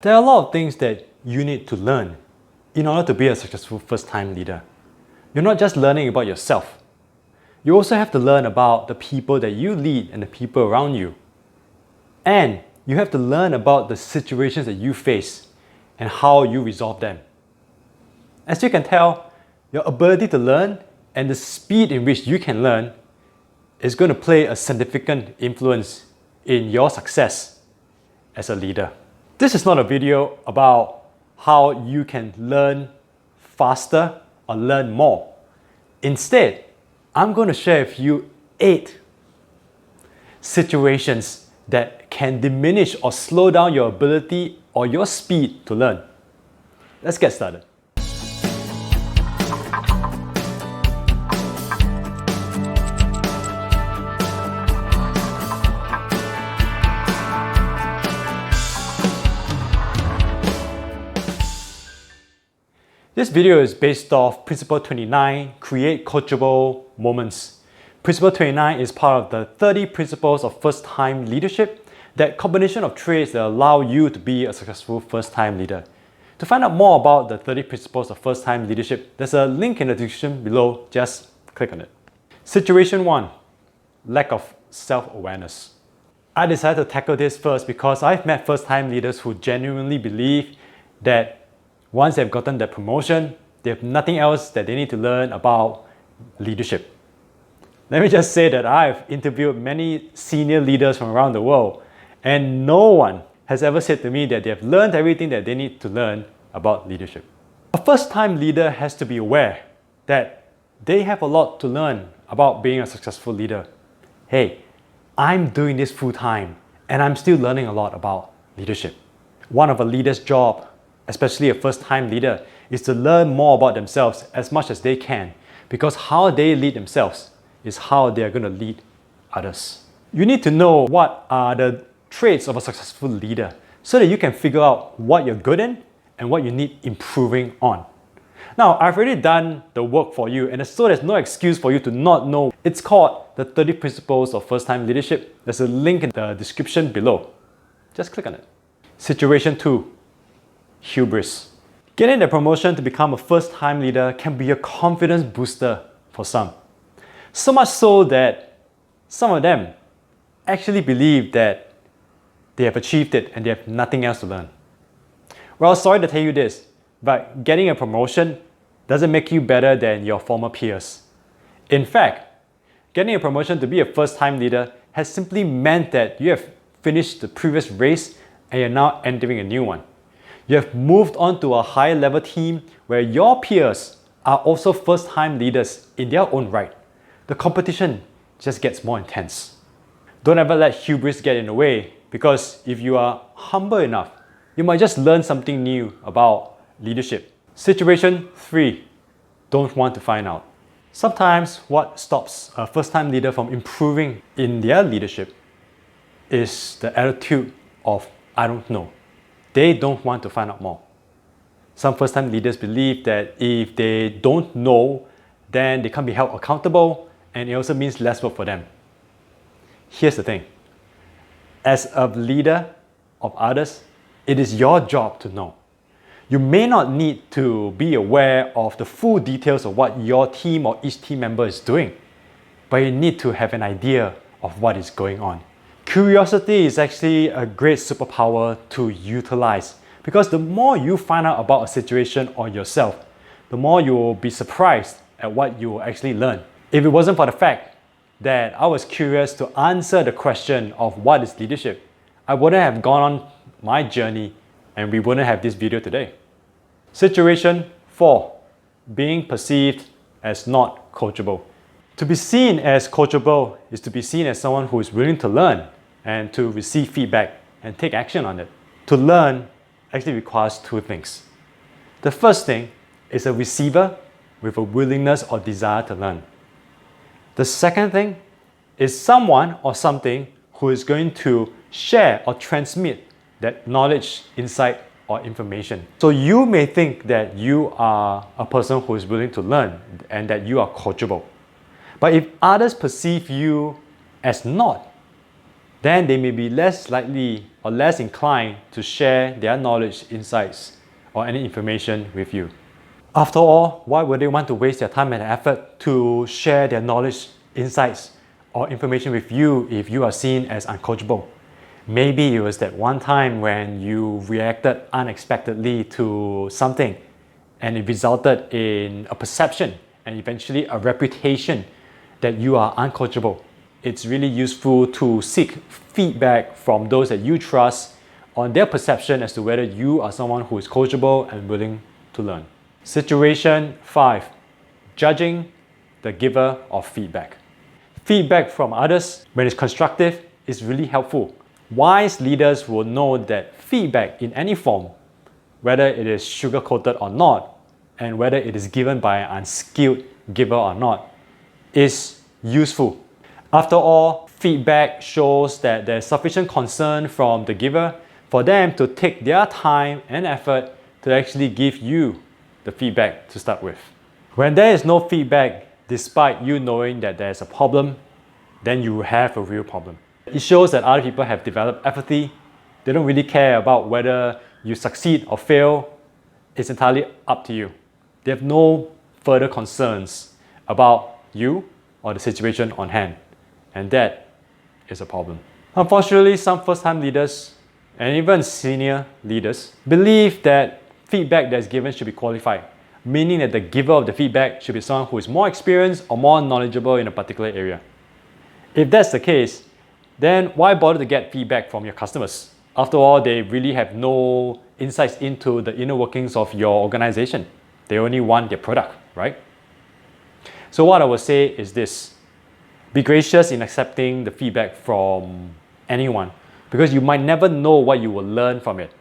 There are a lot of things that you need to learn in order to be a successful first-time leader. You're not just learning about yourself. You also have to learn about the people that you lead and the people around you. And you have to learn about the situations that you face and how you resolve them. As you can tell, your ability to learn and the speed in which you can learn is going to play a significant influence in your success as a leader. This is not a video about how you can learn faster or learn more. Instead, I'm going to share with you 8 situations that can diminish or slow down your ability or your speed to learn. Let's get started. This video is based off Principle 29, Create Coachable Moments. Principle 29 is part of the 30 principles of first-time leadership, that combination of traits that allow you to be a successful first-time leader. To find out more about the 30 principles of first-time leadership, there's a link in the description below, just click on it. Situation 1, lack of self-awareness. I decided to tackle this first because I've met first-time leaders who genuinely believe that once they've gotten their promotion, they have nothing else that they need to learn about leadership. Let me just say that I've interviewed many senior leaders from around the world, and no one has ever said to me that they have learned everything that they need to learn about leadership. A first-time leader has to be aware that they have a lot to learn about being a successful leader. Hey, I'm doing this full-time, and I'm still learning a lot about leadership. One of a leader's job, especially a first-time leader, is to learn more about themselves as much as they can, because how they lead themselves is how they are going to lead others. You need to know what are the traits of a successful leader so that you can figure out what you're good in and what you need improving on. Now, I've already done the work for you, and so there's no excuse for you to not know. It's called the 30 Principles of First-Time Leadership. There's a link in the description below. Just click on it. Situation 2. Hubris. Getting the promotion to become a first-time leader can be a confidence booster for some. So much so that some of them actually believe that they have achieved it and they have nothing else to learn. Well, sorry to tell you this, but getting a promotion doesn't make you better than your former peers. In fact, getting a promotion to be a first-time leader has simply meant that you have finished the previous race and you're now entering a new one. You have moved on to a higher level team where your peers are also first-time leaders in their own right. The competition just gets more intense. Don't ever let hubris get in the way, because if you are humble enough, you might just learn something new about leadership. Situation 3, don't want to find out. Sometimes what stops a first-time leader from improving in their leadership is the attitude of I don't know. They don't want to find out more. Some first-time leaders believe that if they don't know, then they can't be held accountable, and it also means less work for them. Here's the thing. As a leader of others, it is your job to know. You may not need to be aware of the full details of what your team or each team member is doing, but you need to have an idea of what is going on. Curiosity is actually a great superpower to utilize, because the more you find out about a situation or yourself, the more you will be surprised at what you will actually learn. If it wasn't for the fact that I was curious to answer the question of what is leadership, I wouldn't have gone on my journey and we wouldn't have this video today. Situation 4, being perceived as not coachable. To be seen as coachable is to be seen as someone who is willing to learn and to receive feedback and take action on it. To learn actually requires 2 things. The first thing is a receiver with a willingness or desire to learn. The second thing is someone or something who is going to share or transmit that knowledge, insight, or information. So you may think that you are a person who is willing to learn and that you are coachable. But if others perceive you as not, then they may be less likely or less inclined to share their knowledge, insights, or any information with you. After all, why would they want to waste their time and effort to share their knowledge, insights, or information with you if you are seen as uncoachable? Maybe it was that one time when you reacted unexpectedly to something and it resulted in a perception and eventually a reputation that you are uncoachable. It's really useful to seek feedback from those that you trust on their perception as to whether you are someone who is coachable and willing to learn. Situation 5. Judging the giver of feedback. Feedback from others, when it's constructive, is really helpful. Wise leaders will know that feedback in any form, whether it is sugar-coated or not, and whether it is given by an unskilled giver or not, is useful. After all, feedback shows that there's sufficient concern from the giver for them to take their time and effort to actually give you the feedback to start with. When there is no feedback, despite you knowing that there's a problem, then you have a real problem. It shows that other people have developed apathy. They don't really care about whether you succeed or fail. It's entirely up to you. They have no further concerns about you or the situation on hand. And that is a problem. Unfortunately, some first-time leaders and even senior leaders believe that feedback that's given should be qualified, meaning that the giver of the feedback should be someone who is more experienced or more knowledgeable in a particular area. If that's the case, then why bother to get feedback from your customers? After all, they really have no insights into the inner workings of your organization. They only want their product, right? So what I would say is this: be gracious in accepting the feedback from anyone, because you might never know what you will learn from it.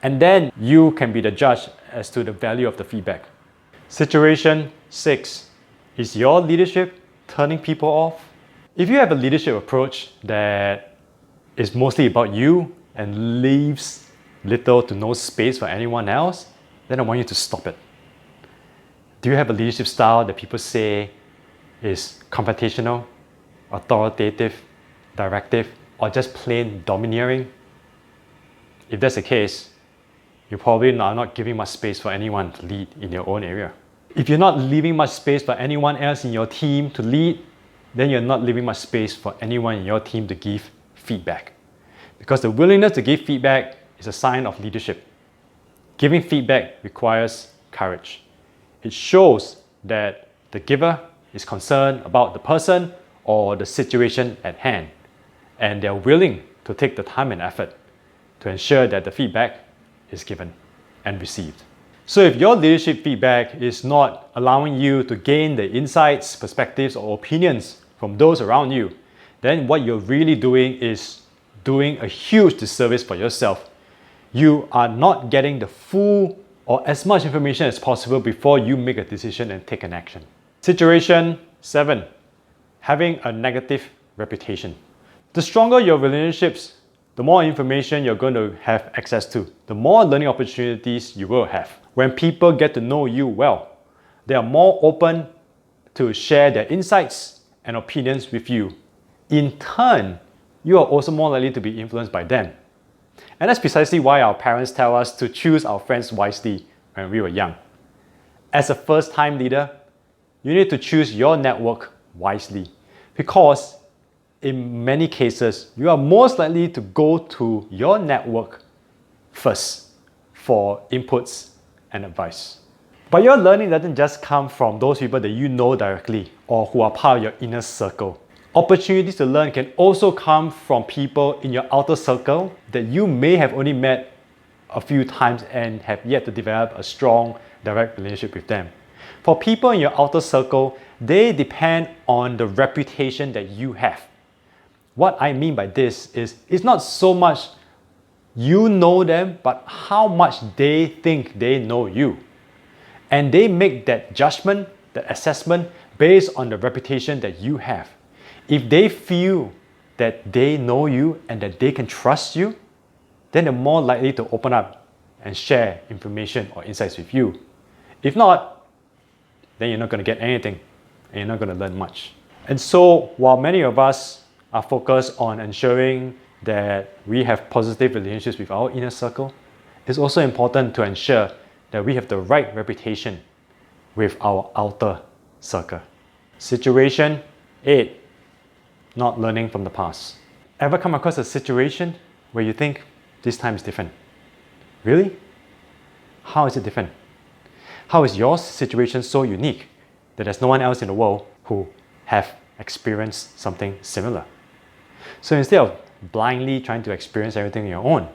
And then you can be the judge as to the value of the feedback. Situation 6. Is your leadership turning people off? If you have a leadership approach that is mostly about you and leaves little to no space for anyone else, then I want you to stop it. Do you have a leadership style that people say is confrontational, authoritative, directive, or just plain domineering? If that's the case, you probably are not giving much space for anyone to lead in your own area. If you're not leaving much space for anyone else in your team to lead, then you're not leaving much space for anyone in your team to give feedback. Because the willingness to give feedback is a sign of leadership. Giving feedback requires courage. It shows that the giver is concerned about the person or the situation at hand, and they're willing to take the time and effort to ensure that the feedback is given and received. So if your leadership feedback is not allowing you to gain the insights, perspectives, or opinions from those around you, then what you're really doing is doing a huge disservice for yourself. You are not getting the full or as much information as possible before you make a decision and take an action. Situation 7. Having a negative reputation. The stronger your relationships, the more information you're going to have access to, the more learning opportunities you will have. When people get to know you well, they are more open to share their insights and opinions with you. In turn, you are also more likely to be influenced by them. And that's precisely why our parents tell us to choose our friends wisely when we were young. As a first-time leader, you need to choose your network wisely, because in many cases, you are most likely to go to your network first for inputs and advice. But your learning doesn't just come from those people that you know directly or who are part of your inner circle. Opportunities to learn can also come from people in your outer circle that you may have only met a few times and have yet to develop a strong, direct relationship with them. For people in your outer circle, they depend on the reputation that you have. What I mean by this is, it's not so much you know them, but how much they think they know you. And they make that judgment, that assessment, based on the reputation that you have. If they feel that they know you and that they can trust you, then they're more likely to open up and share information or insights with you. If not, then you're not going to get anything and you're not going to learn much. And so, while many of us are focused on ensuring that we have positive relationships with our inner circle, it's also important to ensure that we have the right reputation with our outer circle. Situation 8. Not learning from the past. Ever come across a situation where you think this time is different? Really? How is it different? How is your situation so unique that there's no one else in the world who have experienced something similar? So instead of blindly trying to experience everything on your own,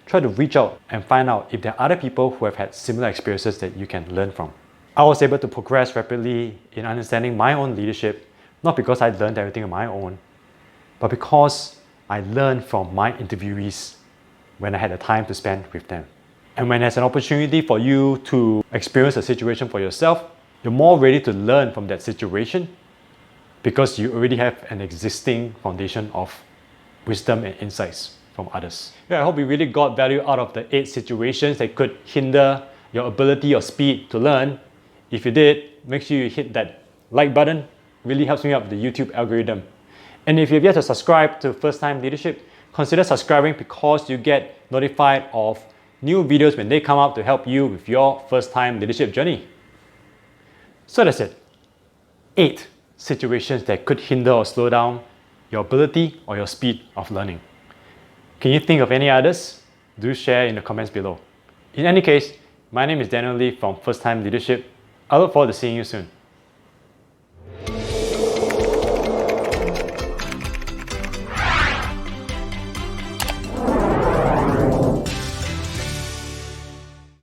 try to reach out and find out if there are other people who have had similar experiences that you can learn from. I was able to progress rapidly in understanding my own leadership, not because I learned everything on my own, but because I learned from my interviewees when I had the time to spend with them. And when there's an opportunity for you to experience a situation for yourself, you're more ready to learn from that situation because you already have an existing foundation of wisdom and insights from others. Yeah, I hope you really got value out of the 8 situations that could hinder your ability or speed to learn. If you did, make sure you hit that like button. It really helps me out with the YouTube algorithm. And if you've yet to subscribe to First Time Leadership, consider subscribing because you get notified of new videos when they come out to help you with your first time leadership journey. So that's it. 8 situations that could hinder or slow down your ability or your speed of learning. Can you think of any others? Do share in the comments below. In any case, my name is Daniel Lee from First Time Leadership. I look forward to seeing you soon.